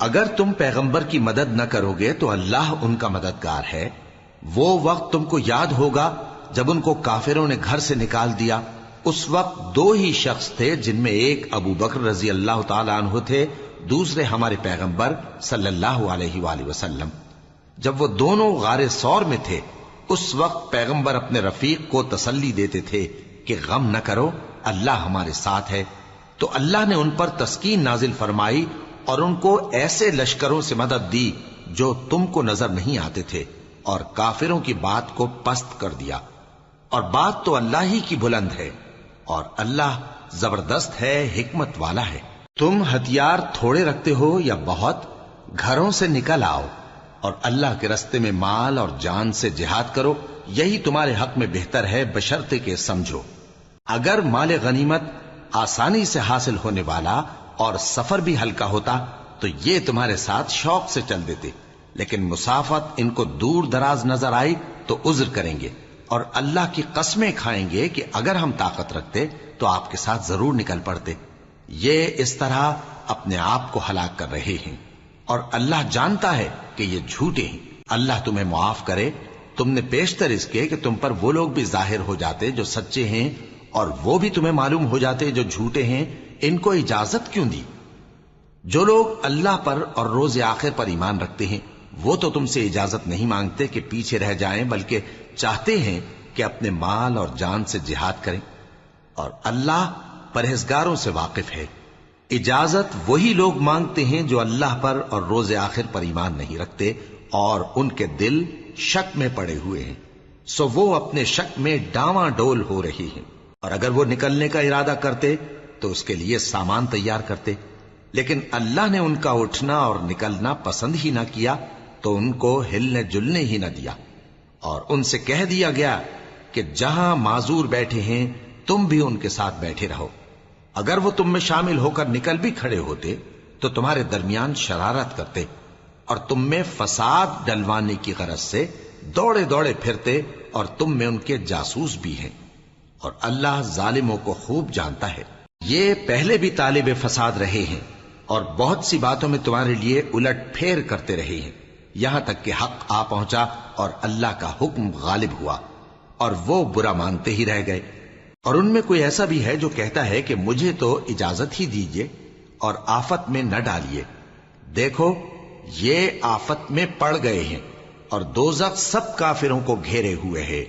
اگر تم پیغمبر کی مدد نہ کرو گے تو اللہ ان کا مددگار ہے۔ وہ وقت تم کو یاد ہوگا جب ان کو کافروں نے گھر سے نکال دیا۔ اس وقت دو ہی شخص تھے، جن میں ایک ابو بکر رضی اللہ تعالی عنہ تھے، دوسرے ہمارے پیغمبر صلی اللہ علیہ وآلہ وسلم۔ جب وہ دونوں غار ثور میں تھے، اس وقت پیغمبر اپنے رفیق کو تسلی دیتے تھے کہ غم نہ کرو، اللہ ہمارے ساتھ ہے۔ تو اللہ نے ان پر تسکین نازل فرمائی اور ان کو ایسے لشکروں سے مدد دی جو تم کو نظر نہیں آتے تھے، اور کافروں کی بات کو پست کر دیا۔ اور بات تو اللہ ہی کی بلند ہے، اور اللہ زبردست ہے، حکمت والا ہے۔ تم ہتھیار تھوڑے رکھتے ہو یا بہت، گھروں سے نکل آؤ اور اللہ کے رستے میں مال اور جان سے جہاد کرو، یہی تمہارے حق میں بہتر ہے، بشرطے کہ سمجھو۔ اگر مال غنیمت آسانی سے حاصل ہونے والا اور سفر بھی ہلکا ہوتا تو یہ تمہارے ساتھ شوق سے چل دیتے، لیکن مسافت ان کو دور دراز نظر آئی تو عذر کریں گے، اور اللہ کی قسمیں کھائیں گے کہ اگر ہم طاقت رکھتے تو آپ کے ساتھ ضرور نکل پڑتے۔ یہ اس طرح اپنے آپ کو ہلاک کر رہے ہیں، اور اللہ جانتا ہے کہ یہ جھوٹے ہیں۔ اللہ تمہیں معاف کرے، تم نے پیشتر اس کے کہ تم پر وہ لوگ بھی ظاہر ہو جاتے جو سچے ہیں، اور وہ بھی تمہیں معلوم ہو جاتے جو جھوٹے ہیں۔ ان کو اجازت کیوں دی؟ جو لوگ اللہ پر اور روز آخر پر ایمان رکھتے ہیں وہ تو تم سے اجازت نہیں مانگتے کہ پیچھے رہ جائیں، بلکہ چاہتے ہیں کہ اپنے مال اور جان سے جہاد کریں، اور اللہ پرہیزگاروں سے واقف ہے۔ اجازت وہی لوگ مانگتے ہیں جو اللہ پر اور روز آخر پر ایمان نہیں رکھتے اور ان کے دل شک میں پڑے ہوئے ہیں، سو وہ اپنے شک میں ڈاواں ڈول ہو رہی ہیں۔ اور اگر وہ نکلنے کا ارادہ کرتے تو اس کے لیے سامان تیار کرتے، لیکن اللہ نے ان کا اٹھنا اور نکلنا پسند ہی نہ کیا، تو ان کو ہلنے جلنے ہی نہ دیا، اور ان سے کہہ دیا گیا کہ جہاں معذور بیٹھے ہیں تم بھی ان کے ساتھ بیٹھے رہو۔ اگر وہ تم میں شامل ہو کر نکل بھی کھڑے ہوتے تو تمہارے درمیان شرارت کرتے اور تم میں فساد ڈلوانے کی غرض سے دوڑے دوڑے پھرتے، اور تم میں ان کے جاسوس بھی ہیں، اور اللہ ظالموں کو خوب جانتا ہے۔ یہ پہلے بھی طالب فساد رہے ہیں اور بہت سی باتوں میں تمہارے لیے الٹ پھیر کرتے رہے ہیں، یہاں تک کہ حق آ پہنچا اور اللہ کا حکم غالب ہوا، اور وہ برا مانتے ہی رہ گئے۔ اور ان میں کوئی ایسا بھی ہے جو کہتا ہے کہ مجھے تو اجازت ہی دیجئے اور آفت میں نہ ڈالیے۔ دیکھو یہ آفت میں پڑ گئے ہیں، اور دوزخ سب کافروں کو گھیرے ہوئے ہے۔